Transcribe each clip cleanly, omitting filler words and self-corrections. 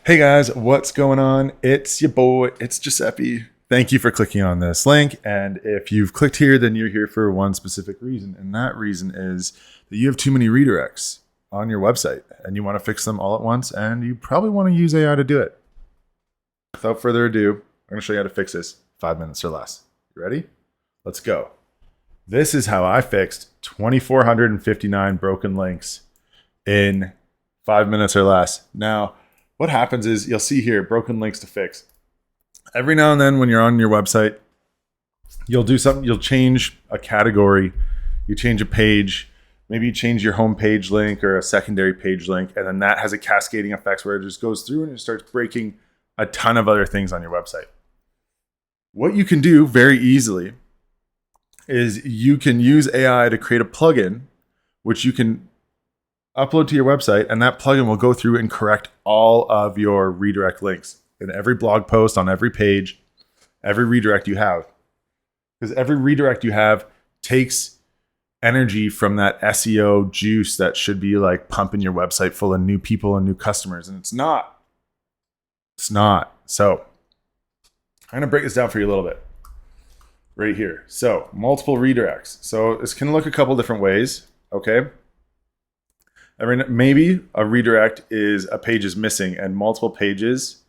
Hey guys, what's going on? It's your boy, it's Giuseppe. Thank you for clicking on this link. And if you've clicked here, then you're here for one specific reason. And that reason is that you have too many redirects on your website and you want to fix them all at once. And you probably want to use AI to do it. Without further ado, I'm going to show you how to fix this 5 minutes or less. You ready? Let's go. This is how I fixed 2,459 broken links in 5 minutes or less. Now, what happens is you'll see here, broken links to fix. Every now and then when you're on your website, you'll do something, you'll change a category, you change a page, maybe you change your home page link or a secondary page link, and then that has a cascading effect where it just goes through and it starts breaking a ton of other things on your website. What you can do very easily is you can use AI to create a plugin, which you can upload to your website, and that plugin will go through and correct all of your redirect links in every blog post, on every page, every redirect you have. Because every redirect you have takes energy from that SEO juice that should be like pumping your website full of new people and new customers, and it's not. It's not. So I'm going to break this down for you a little bit right here. So multiple redirects. So this can look a couple different ways, okay? Maybe a redirect is a page is missing and multiple pages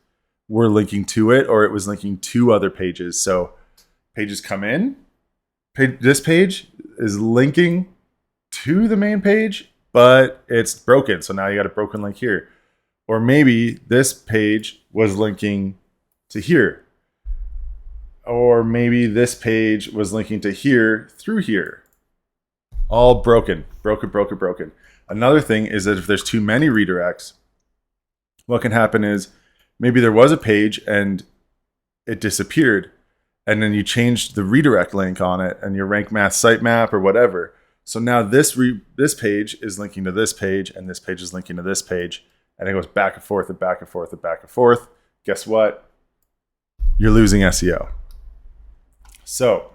were linking to it, or it was linking to other pages. So pages come in, this page is linking to the main page, but it's broken. So now you got a broken link here. Or maybe this page was linking to here. Or maybe this page was linking to here through here. All broken. Another thing is that if there's too many redirects, what can happen is maybe there was a page and it disappeared, and then you changed the redirect link on it and your RankMath sitemap or whatever. So now this page is linking to this page, and this page is linking to this page, and it goes back and forth and back and forth and back and forth. Guess what? You're losing SEO. So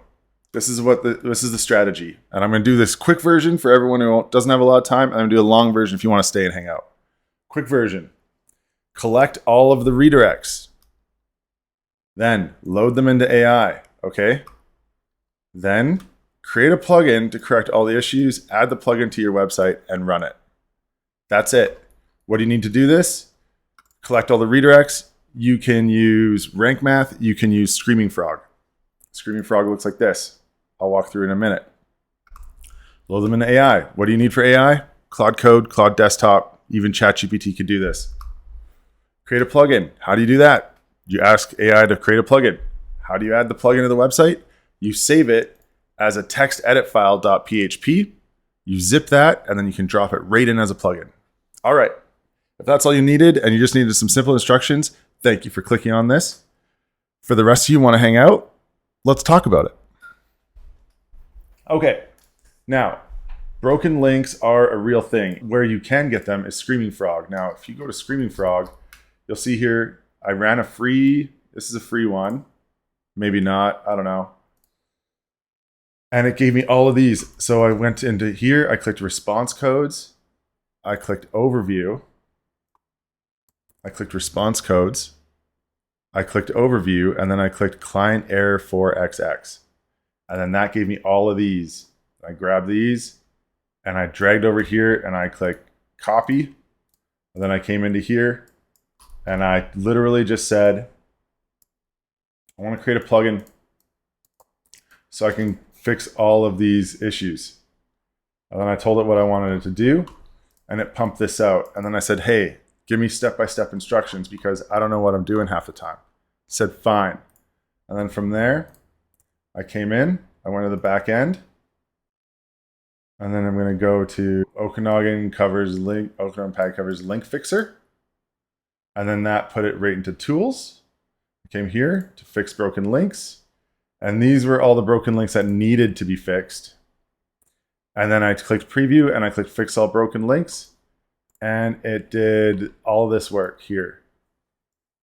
this is the strategy. And I'm going to do this quick version for everyone who doesn't have a lot of time. I'm going to do a long version if you want to stay and hang out. Quick version. Collect all of the redirects. Then load them into AI, okay? Then create a plugin to correct all the issues, add the plugin to your website, and run it. That's it. What do you need to do this? Collect all the redirects. You can use RankMath. You can use Screaming Frog. Screaming Frog looks like this. I'll walk through in a minute. Load them into AI. What do you need for AI? Claude Code, Claude Desktop, even ChatGPT could do this. Create a plugin. How do you do that? You ask AI to create a plugin. How do you add the plugin to the website? You save it as a text edit file .php. You zip that, and then you can drop it right in as a plugin. All right. If that's all you needed and you just needed some simple instructions, thank you for clicking on this. For the rest of you who want to hang out, let's talk about it. Okay, now, broken links are a real thing. Where you can get them is Screaming Frog. Now, if you go to Screaming Frog, you'll see here, I ran a free, this is a free one. Maybe not, I don't know. And it gave me all of these. So I went into here, I clicked response codes. I clicked overview. I clicked response codes. I clicked overview, and then I clicked client error 4xx. And then that gave me all of these. I grabbed these and I dragged over here and I clicked copy. And then I came into here and I literally just said, I want to create a plugin so I can fix all of these issues. And then I told it what I wanted it to do, and it pumped this out. And then I said, hey, give me step-by-step instructions because I don't know what I'm doing half the time. It said, fine. And then from there, I came in, I went to the back end, and then I'm going to go to Okanagan Pad covers link fixer. And then that put it right into tools. I came here to fix broken links. And these were all the broken links that needed to be fixed. And then I clicked preview and I clicked fix all broken links. And it did all this work here.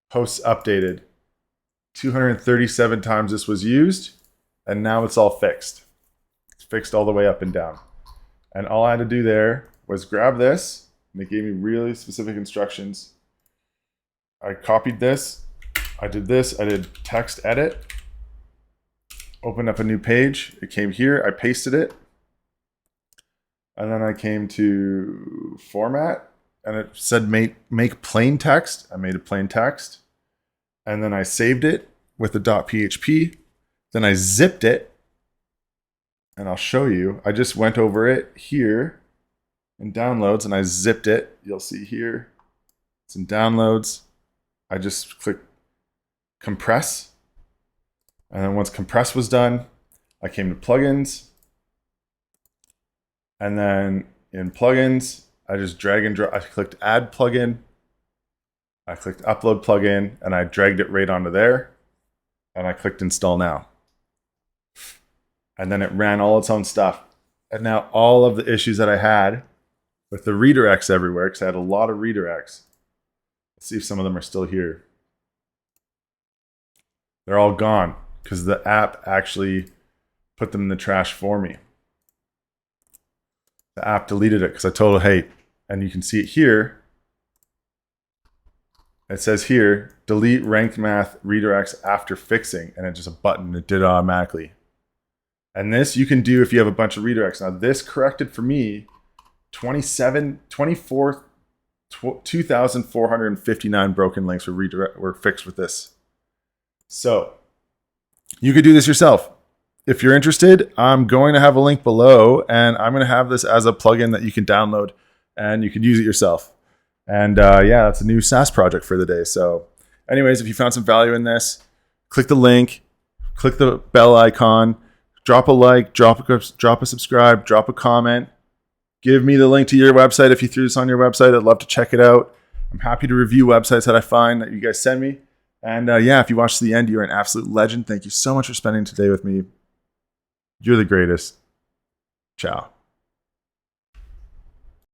Posts updated. 237 times this was used. And now it's all fixed. It's fixed all the way up and down. And all I had to do there was grab this, and it gave me really specific instructions I copied this. I did this. I did text edit. Opened up a new page. It came here. I pasted it. And then I came to format, and it said make plain text. I made a plain text. And then I saved it with the .php. Then I zipped it. And I'll show you. I just went over it here in downloads, and I zipped it. You'll see here. It's in downloads. I just clicked compress. And then once compress was done, I came to plugins. And then in plugins, I just drag and drop. I clicked add plugin. I clicked upload plugin, and I dragged it right onto there. And I clicked install now. And then it ran all its own stuff. And now all of the issues that I had with the redirects everywhere, because I had a lot of redirects. Let's see if some of them are still here. They're all gone because the app actually put them in the trash for me. The app deleted it because I told it, hey, and you can see it here. It says here, delete RankMath redirects after fixing, and it's just a button. It did it automatically. And this you can do if you have a bunch of redirects. Now this corrected for me 2,459 broken links were fixed with this. So you could do this yourself. If you're interested, I'm going to have a link below, and I'm going to have this as a plugin that you can download and you can use it yourself. And yeah, that's a new SaaS project for the day. So anyways, if you found some value in this, click the link, click the bell icon, drop a like, drop a subscribe, drop a comment. Give me the link to your website if you threw this on your website. I'd love to check it out. I'm happy to review websites that I find that you guys send me. And yeah, if you watched to the end, you're an absolute legend. Thank you so much for spending today with me. You're the greatest. Ciao.